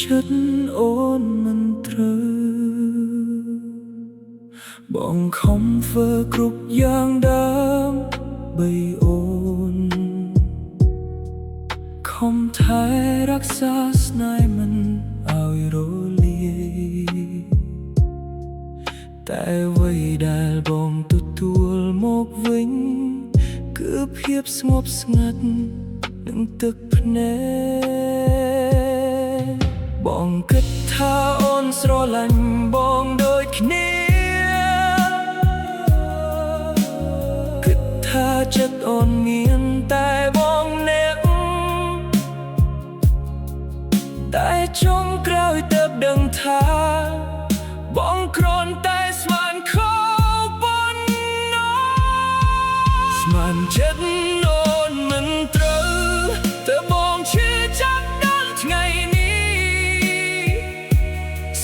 ចិត្តអូនមិនត្រូវបងខំធ្វើគ្រប់យ៉ាងដើម្បីអូនខំថែរក្សាស្នេហ៍មិនឲ្យរលាយតែអ្វីដែលបងទទួលមកវិញគឺភាពស្ងប់ស្ងាត់និងទឹកភ្នែកបងគិតថាអូនស្រឡាញ់បងដូចគ្នាគិតថាចិត្តអូនមានតែបងអ្នកតែចុងក្រោយទើបដឹងថាបងគ្រាន់តែស្មានខុសប៉ុណ្ណោះស្មានចិត្តអូនមិនត្រូវតែបងឈឺចាប់ដល់ថ្ងៃនេះ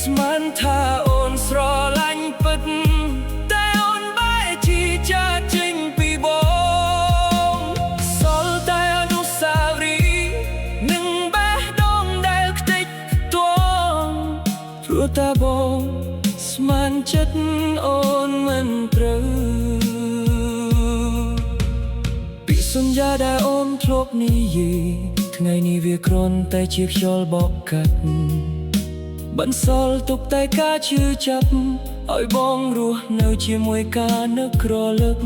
ស្មានថាអូនស្រឡាញ់ពិតតែអូនបែរជាចាកចេញពីបងសល់តែអនុស្សាវរីយ៍នឹងបេះដូងដែលខ្ទេចខ្ទាំព្រោះតែបងស្មានចិត្តអូនមិនត្រូវពីសន្យាដែលអូនធ្លាប់និយាយថ្ងៃនេះវាគ្រាន់តែជាខ្យល់បក់កាត់បន្សល់ទុកតែការឈឺចាប់ឲ្យបងរស់នៅជាមួយការនឹកក្រឡឹក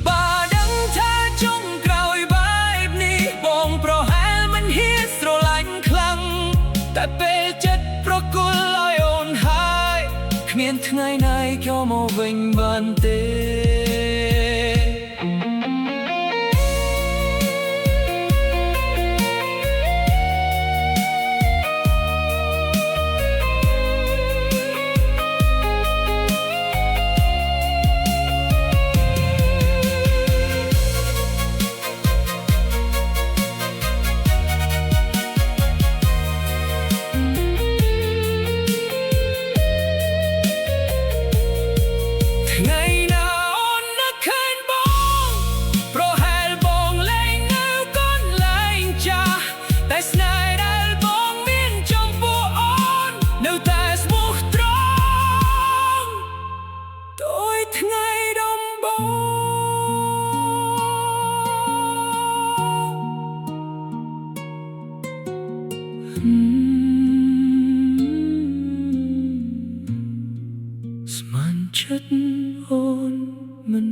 បើដឹងថាចុងក្រោយបែបនេះបងប្រហែលមិនហ៊ានស្រឡាញ់ខ្លាំងតែពេលចិត្តប្រគល់ឲ្យអូនហើយគ្មានថ្ងៃណាចូលមកវិញបានទេថ្ងៃណាអូននឹកឃើញបងប្រហែលបងលែងនៅកន្លែងចាស់តែស្នេហ៍ដែលបងមានចំពោះអូននៅតែស្មោះត្រង់ដូចថ្ងៃដំបូងស្មានចិត្តអូនមិន